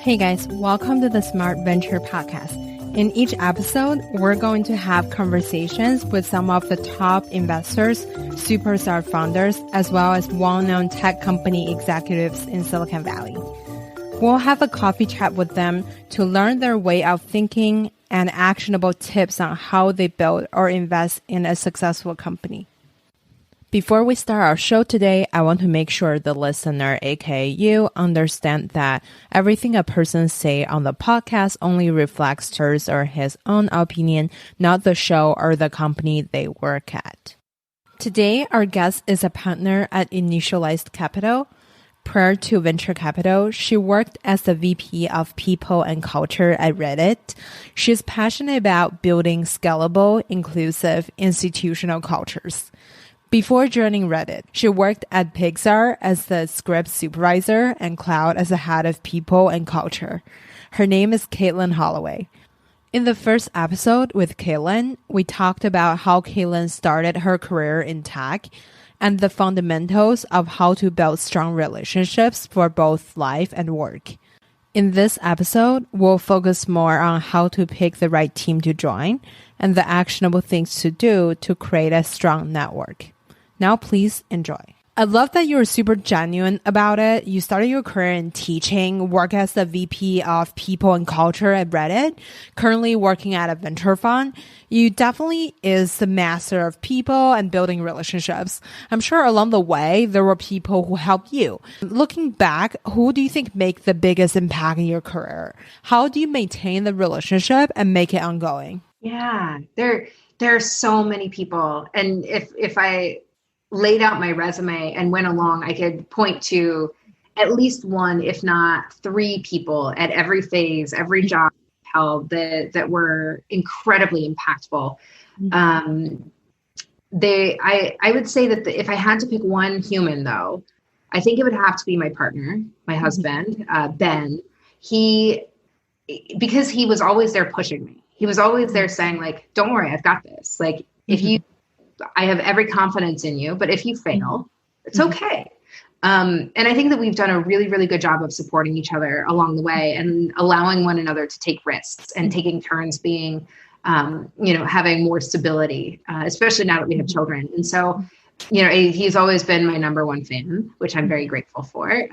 Hey guys, welcome to the Smart Venture Podcast. In each episode, we're going to have conversations with some of the top investors, superstar founders, as well as well-known tech company executives in Silicon Valley. We'll have a coffee chat with them to learn their way of thinking and actionable tips on how they build or invest in a successful company. Before we start our show today, I want to make sure the listener, aka you, understand that everything a person say on the podcast only reflects hers or his own opinion, not the show or the company they work at. Today, our guest is a partner at Initialized Capital. Prior to venture capital, she worked as the VP of People and Culture at Reddit. She's passionate about building scalable, inclusive, institutional cultures. Before joining Reddit, she worked at Pixar as the Script Supervisor and Klout as the head of People and Culture. Her name is Katelin Holloway. In the first episode with Katelin, we talked about how Katelin started her career in tech and the fundamentals of how to build strong relationships for both life and work. In this episode, we'll focus more on how to pick the right team to join and the actionable things to do to create a strong network. Now, please enjoy. I love that you're super genuine about it. You started your career in teaching, work as the VP of People and Culture at Reddit, currently working at a venture fund. You definitely is the master of people and building relationships. I'm sure along the way, there were people who helped you. Looking back, who do you think make the biggest impact in your career? How do you maintain the relationship and make it ongoing? Yeah, there are so many people. And if I laid out my resume and went along, I could point to at least one, if not three people at every phase, every job held that were incredibly impactful. I would say that if I had to pick one human though, I think it would have to be my partner, my husband, Ben. Because he was always there pushing me. He was always there saying like, don't worry, I've got this. Like I have every confidence in you, but if you fail, it's okay. And I think that we've done a really, really good job of supporting each other along the way and allowing one another to take risks and taking turns being, having more stability, especially now that we have children. And so, he's always been my number one fan, which I'm very grateful for.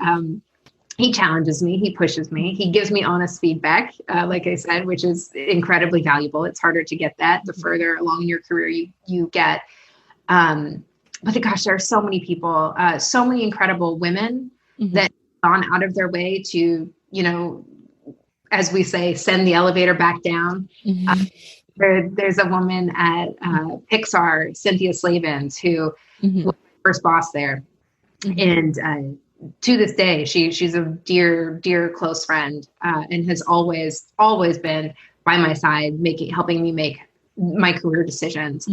He challenges me, he pushes me, he gives me honest feedback, like I said, which is incredibly valuable. It's harder to get that the further along in your career you get. But gosh, there are so many people, so many incredible women that have gone out of their way to, as we say, send the elevator back down. There's a woman at Pixar, Cynthia Slavins, who was my first boss there. And to this day, she's a dear, dear close friend, and has always been by my side, helping me make my career decisions.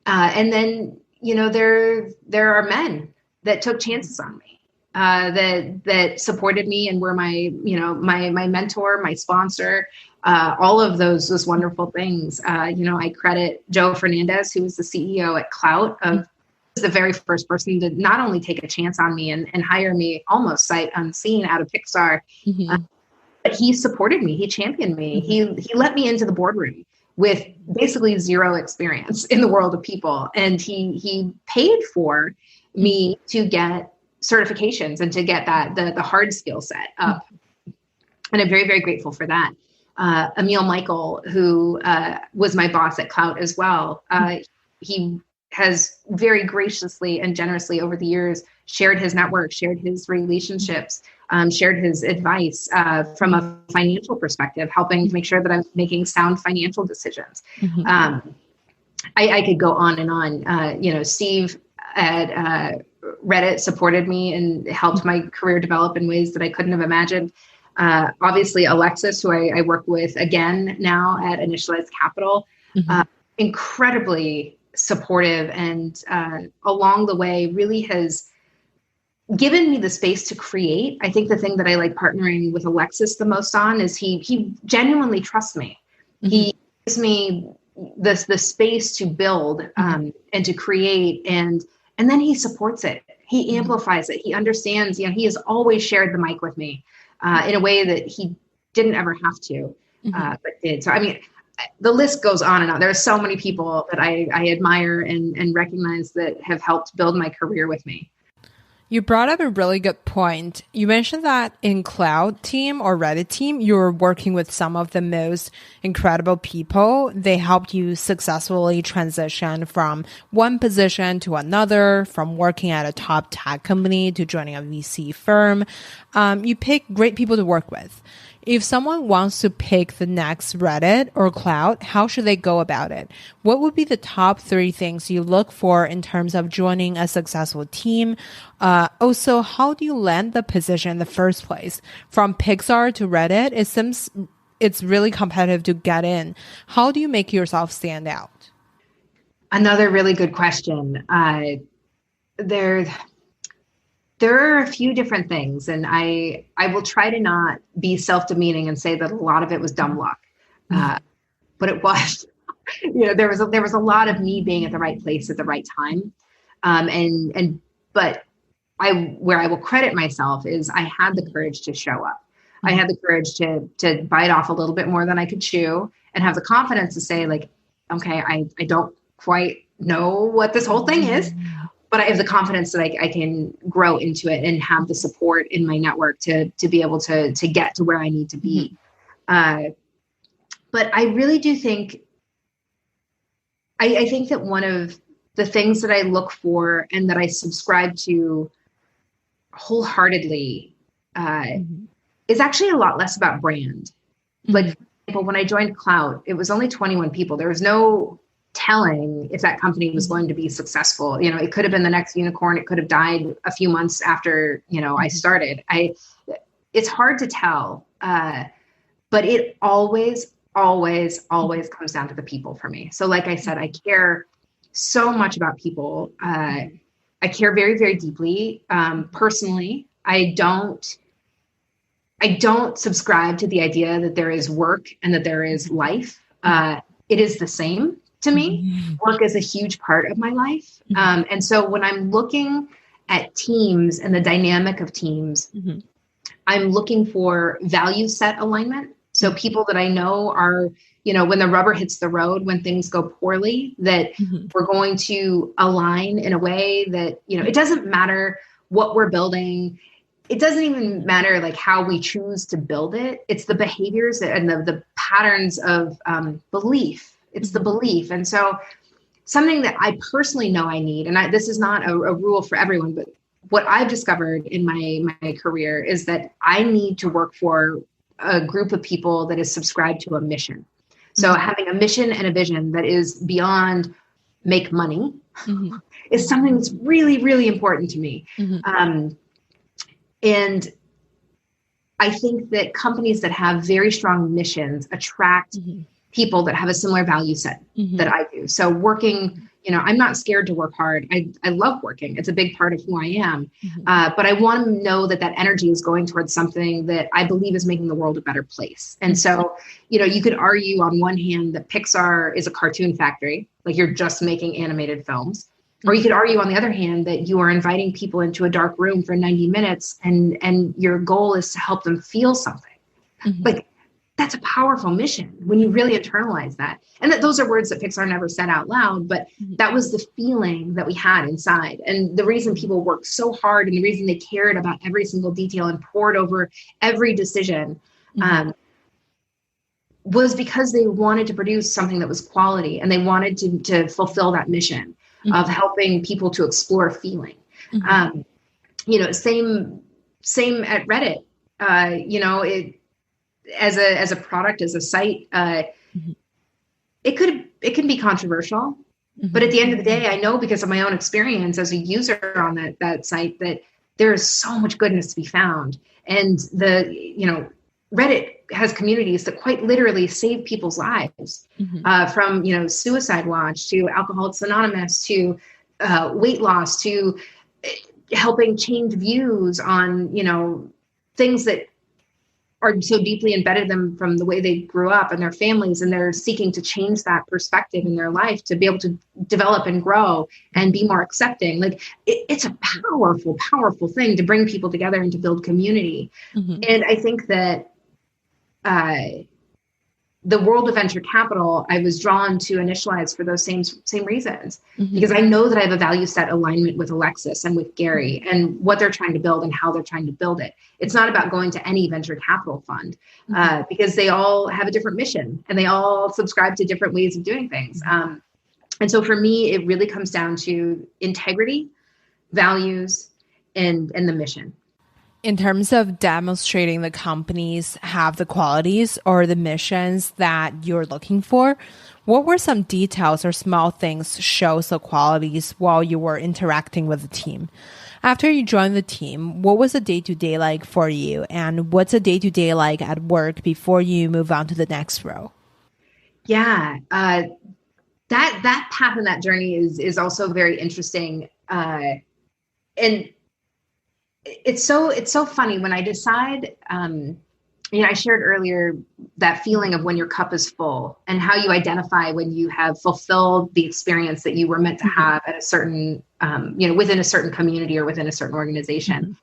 And then, there are men that took chances on me, that supported me and were my mentor, my sponsor, all of those wonderful things. I credit Joe Fernandez, who was the CEO at Klout, the very first person to not only take a chance on me and hire me almost sight unseen out of Pixar, but he supported me. He championed me. He let me into the boardroom with basically zero experience in the world of people. And he paid for me to get certifications and to get the hard skill set up. And I'm very, very grateful for that. Emil Michael, who was my boss at Klout as well, he has very graciously and generously over the years shared his network, shared his relationships, shared his advice from a financial perspective, helping to make sure that I'm making sound financial decisions. I could go on and on. Steve at Reddit supported me and helped my career develop in ways that I couldn't have imagined. Obviously, Alexis, who I work with again now at Initialized Capital, incredibly supportive and along the way really has given me the space to create. I think the thing that I like partnering with Alexis the most on is he genuinely trusts me. He gives me the space to build and to create, and then he supports it. He amplifies it. He understands, he has always shared the mic with me. in a way that he didn't ever have to, but did. So, I mean, the list goes on and on. There are so many people that I admire and recognize that have helped build my career with me. You brought up a really good point. You mentioned that in Klout team or Reddit team, you're working with some of the most incredible people. They helped you successfully transition from one position to another, from working at a top tech company to joining a VC firm. You pick great people to work with. If someone wants to pick the next Reddit or Klout, how should they go about it? What would be the top 3 things you look for in terms of joining a successful team? Also, how do you land the position in the first place? From Pixar to Reddit, it seems it's really competitive to get in. How do you make yourself stand out? Another really good question. There are a few different things, and I will try to not be self-demeaning and say that a lot of it was dumb luck, but it was. There was a lot of me being at the right place at the right time, but where I will credit myself is I had the courage to show up. I had the courage to bite off a little bit more than I could chew, and have the confidence to say, like, okay, I don't quite know what this whole thing is, but I have the confidence that I can grow into it and have the support in my network to be able to get to where I need to be. But I really do think, I think that one of the things that I look for and that I subscribe to wholeheartedly is actually a lot less about brand. Like, for example, when I joined Klout, it was only 21 people. There was no telling if that company was going to be successful. It could have been the next unicorn. It could have died a few months after, I started. It's hard to tell, but it always comes down to the people for me. So like I said, I care so much about people. I care very, very deeply. Personally, I don't subscribe to the idea that there is work and that there is life. It is the same to me. Work is a huge part of my life. And so when I'm looking at teams and the dynamic of teams, I'm looking for value set alignment. So people that I know are, when the rubber hits the road, when things go poorly, that we're going to align in a way that, it doesn't matter what we're building. It doesn't even matter like how we choose to build it. It's the behaviors and the patterns of belief. It's the belief. And so something that I personally know I need, and this is not a rule for everyone, but what I've discovered in my career is that I need to work for a group of people that is subscribed to a mission. So having a mission and a vision that is beyond make money is something that's really, really important to me. And I think that companies that have very strong missions attract people that have a similar value set that I do. So working, I'm not scared to work hard. I love working. It's a big part of who I am. But I want to know that energy is going towards something that I believe is making the world a better place. And so, you could argue on one hand that Pixar is a cartoon factory, like you're just making animated films. Or you could argue on the other hand that you are inviting people into a dark room for 90 minutes and your goal is to help them feel something. Like, that's a powerful mission when you really internalize that. And that those are words that Pixar never said out loud, but that was the feeling that we had inside. And the reason people worked so hard and the reason they cared about every single detail and poured over every decision was because they wanted to produce something that was quality and they wanted to fulfill that mission of helping people to explore feeling. Same at Reddit, as a product, as a site, it can be controversial, but at the end of the day, I know because of my own experience as a user on that site that there is so much goodness to be found. And Reddit has communities that quite literally save people's lives, from, Suicide Watch to Alcoholics Anonymous to weight loss to helping change views on, things that are so deeply embedded them from the way they grew up and their families, and they're seeking to change that perspective in their life to be able to develop and grow and be more accepting. Like it's a powerful, powerful thing to bring people together and to build community. And I think that the world of venture capital, I was drawn to Initialize for those same reasons, because I know that I have a value set alignment with Alexis and with Gary and what they're trying to build and how they're trying to build it. It's not about going to any venture capital fund because they all have a different mission and they all subscribe to different ways of doing things. And so for me, it really comes down to integrity, values, and the mission. In terms of demonstrating the companies have the qualities or the missions that you're looking for, what were some details or small things shows the qualities while you were interacting with the team? After you joined the team, what was the day-to-day like for you? And what's a day-to-day like at work before you move on to the next role? Yeah, that path and that journey is also very interesting. And it's so funny when I decide, I shared earlier that feeling of when your cup is full and how you identify when you have fulfilled the experience that you were meant to have at a certain, within a certain community or within a certain organization.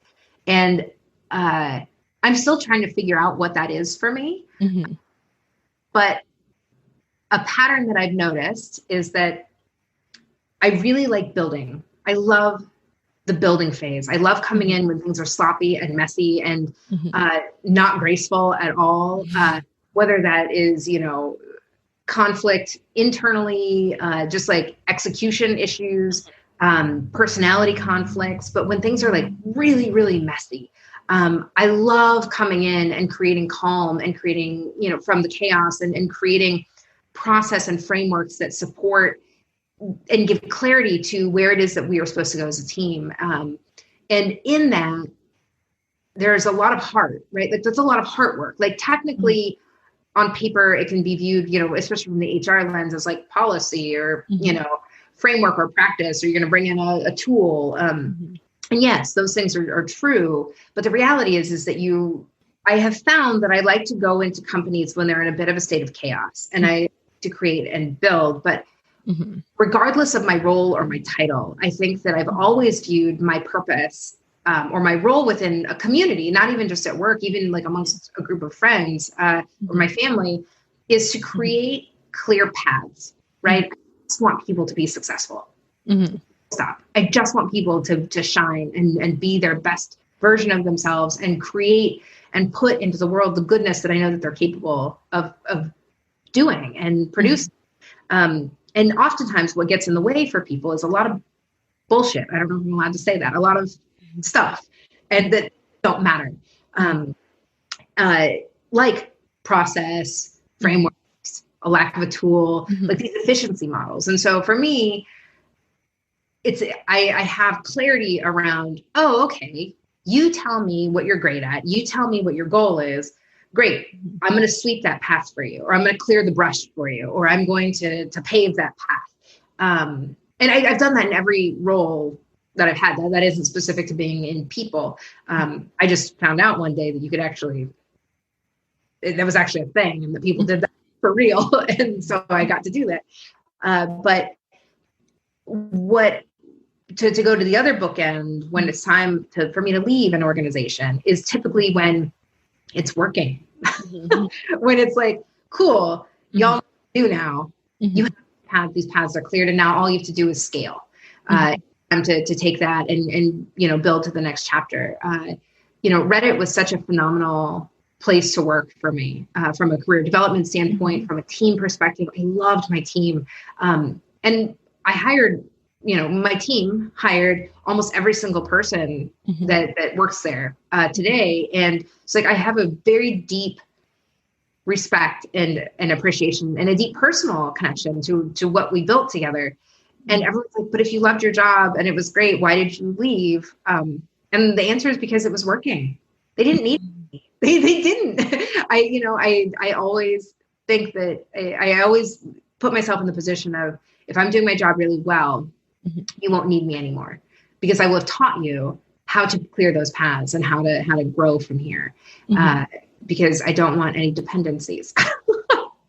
And I'm still trying to figure out what that is for me. But a pattern that I've noticed is that I really like building. I love the building phase. I love coming in when things are sloppy and messy and not graceful at all. Whether that is, conflict internally, just like execution issues, personality conflicts. But when things are like really, really messy, I love coming in and creating calm and creating, from the chaos and creating process and frameworks that support and give clarity to where it is that we are supposed to go as a team. And in that, there's a lot of heart, right? Like that's a lot of heart work. Like technically on paper, it can be viewed, especially from the HR lens as like policy or, framework or practice, or you're going to bring in a tool. And yes, those things are true. But the reality is that I have found that I like to go into companies when they're in a bit of a state of chaos and I to create and build, but regardless of my role or my title, I think that I've always viewed my purpose or my role within a community, not even just at work, even like amongst a group of friends or my family, is to create clear paths, right? I just want people to be successful. Stop. I just want people to shine and be their best version of themselves and create and put into the world the goodness that I know that they're capable of doing and producing. And oftentimes what gets in the way for people is a lot of bullshit. I don't know if I'm allowed to say that. A lot of stuff and that don't matter. Like process, frameworks, a lack of a tool, like these efficiency models. And so for me, I have clarity around, okay, you tell me what you're great at. You tell me what your goal is. Great. I'm going to sweep that path for you, or I'm going to clear the brush for you, or I'm going to pave that path. And I've done that in every role that I've had. That isn't specific to being in people. I just found out one day that you could that was actually a thing and that people did that for real. And so I got to do that. But to go to the other bookend when it's time for me to leave an organization is typically when it's working. When it's like, cool, y'all do now. You have these paths are cleared, and now all you have to do is scale. To take that and build to the next chapter. Reddit was such a phenomenal place to work for me from a career development standpoint, from a team perspective. I loved my team, and I hired. My team hired almost every single person that works there today. And it's like, I have a very deep respect and appreciation and a deep personal connection to what we built together. And everyone's like, but if you loved your job and it was great, why did you leave? And the answer is because it was working. They didn't need me. They didn't. I always think that I always put myself in the position of, if I'm doing my job really well, you won't need me anymore, because I will have taught you how to clear those paths and how to grow from here. because I don't want any dependencies.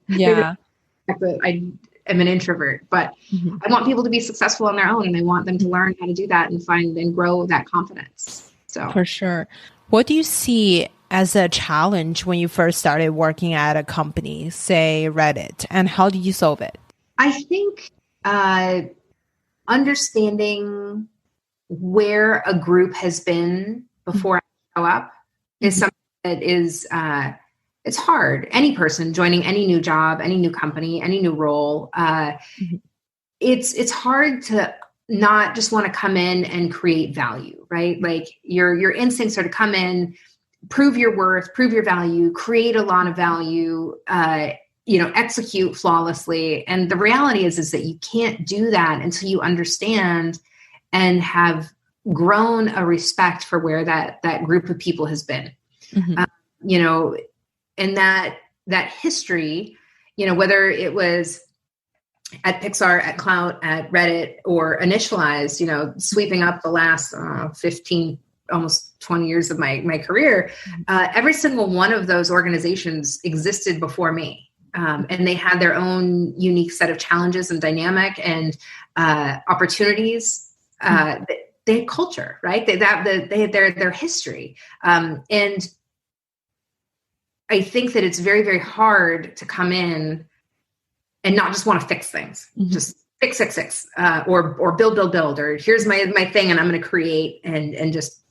Yeah. I am an introvert, but I want people to be successful on their own, and I want them to learn how to do that and find and grow that confidence. So for sure. What do you see as a challenge when you first started working at a company, say Reddit, and how did you solve it? I think understanding where a group has been before I show up is something that is it's hard. Any person joining any new job, any new company, any new role, it's hard to not just want to come in and create value, right? Like your instincts are to come in, prove your worth, prove your value, create a lot of value, execute flawlessly. And the reality is that you can't do that until you understand and have grown a respect for where that group of people has been. And that history, whether it was at Pixar, at Klout, at Reddit, or Initialized, sweeping up the last 15, almost 20 years of my career, every single one of those organizations existed before me. And they had their own unique set of challenges and dynamic and opportunities. They had culture, right? They had their history. And I think that it's very, very hard to come in and not just want to fix things, just fix, or build, or here's my thing, and I'm going to create and just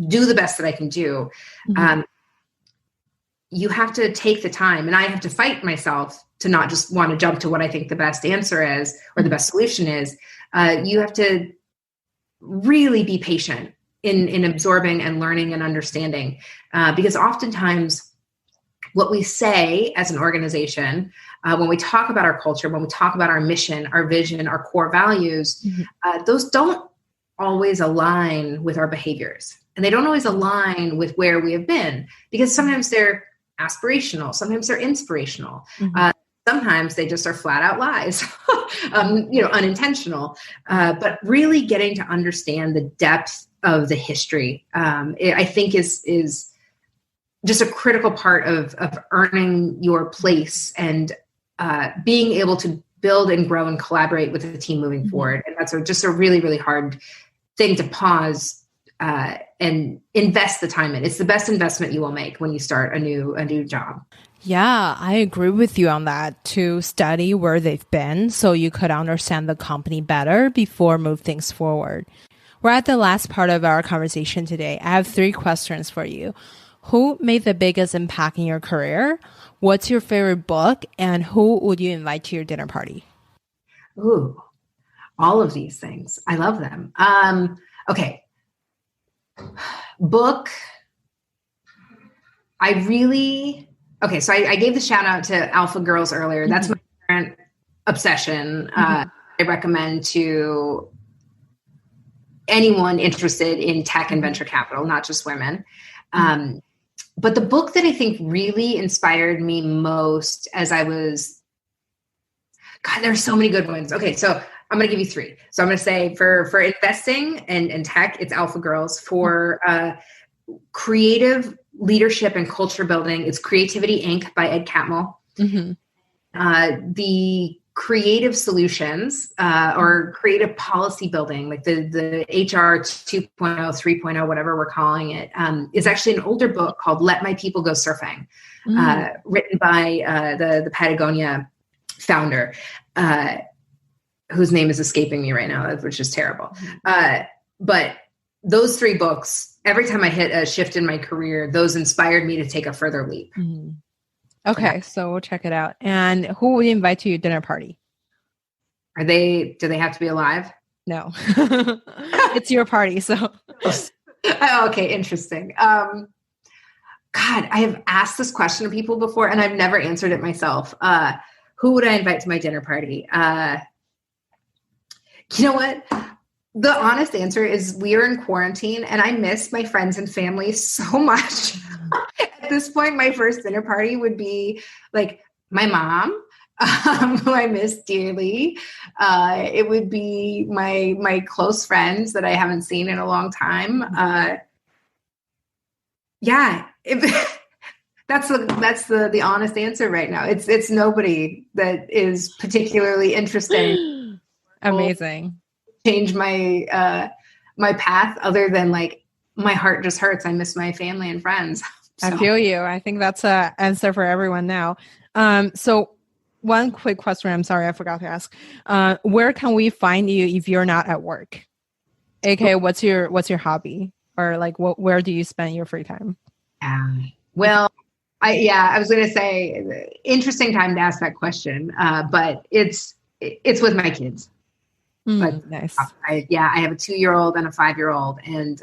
do the best that I can do. You have to take the time, and I have to fight myself to not just want to jump to what I think the best answer is or the best solution is. You have to really be patient in absorbing and learning and understanding, because oftentimes what we say as an organization, when we talk about our culture, when we talk about our mission, our vision, our core values, those don't always align with our behaviors. And they don't always align with where we have been, because sometimes they're aspirational, sometimes they're inspirational. Sometimes they just are flat out lies, unintentional. But really getting to understand the depth of the history, I think is just a critical part of earning your place and being able to build and grow and collaborate with the team moving forward. And that's just a really, really hard thing to pause and invest the time in. It's the best investment you will make when you start a new job. Yeah, I agree with you on that, to study where they've been so you could understand the company better before move things forward. We're at the last part of our conversation today. I have 3 questions for you. Who made the biggest impact in your career? What's your favorite book? And who would you invite to your dinner party? Ooh, all of these things. I love them. Okay. Book. So I gave the shout out to Alpha Girls earlier. That's my current obsession. I recommend to anyone interested in tech and venture capital, not just women. But the book that I think really inspired me most as I was, there's so many good ones. Okay, so I'm going to give you 3. So I'm going to say for investing and tech, it's Alpha Girls. For creative leadership and culture building, it's Creativity Inc. by Ed Catmull. The creative solutions or creative policy building, like the HR 2.0, 3.0, whatever we're calling it, is actually an older book called Let My People Go Surfing, written by the Patagonia founder, whose name is escaping me right now, which is terrible. But those 3 books, every time I hit a shift in my career, those inspired me to take a further leap. Okay, so we'll check it out. And who will you invite to your dinner party? Do they have to be alive? No. It's your party, so. Okay, interesting. I have asked this question to people before, and I've never answered it myself. Who would I invite to my dinner party? You know what? The honest answer is we are in quarantine, and I miss my friends and family so much. At this point, my first dinner party would be like my mom, who I miss dearly. It would be my close friends that I haven't seen in a long time. That's the honest answer right now. It's nobody that is particularly interesting. Amazing. Change my my path other than like my heart just hurts. I miss my family and friends. So. I feel you. I think that's a answer for everyone now. So one quick question. I'm sorry, I forgot to ask. Where can we find you if you're not at work? AKA, what's your hobby? Or like, where do you spend your free time? Well, I was going to say, interesting time to ask that question, but it's with my kids. Nice. I have a 2-year-old and a 5-year-old, and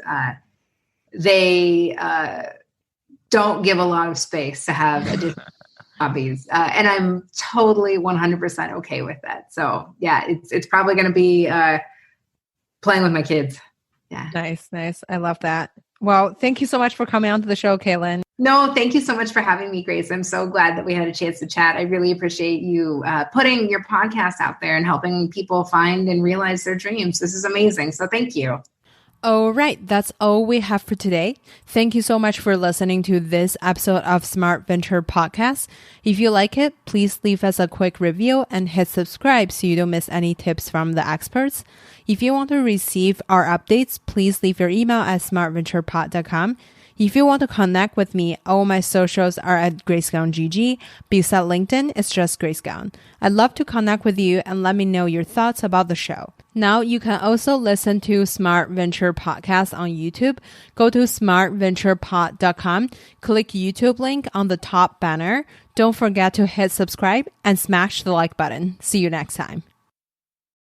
they don't give a lot of space to have additional hobbies, and I'm totally 100% okay with that. So yeah, it's probably going to be playing with my kids. Yeah. Nice. I love that. Well, thank you so much for coming on to the show, Katelin. No, thank you so much for having me, Grace. I'm so glad that we had a chance to chat. I really appreciate you putting your podcast out there and helping people find and realize their dreams. This is amazing. So thank you. All right, that's all we have for today. Thank you so much for listening to this episode of Smart Venture Podcast. If you like it, please leave us a quick review and hit subscribe so you don't miss any tips from the experts. If you want to receive our updates, please leave your email at smartventurepod.com. If you want to connect with me, all my socials are at Grace Gong GG. Beside LinkedIn, it's just Grace Gong. I'd love to connect with you and let me know your thoughts about the show. Now you can also listen to Smart Venture Podcast on YouTube. Go to smartventurepod.com, click YouTube link on the top banner. Don't forget to hit subscribe and smash the like button. See you next time.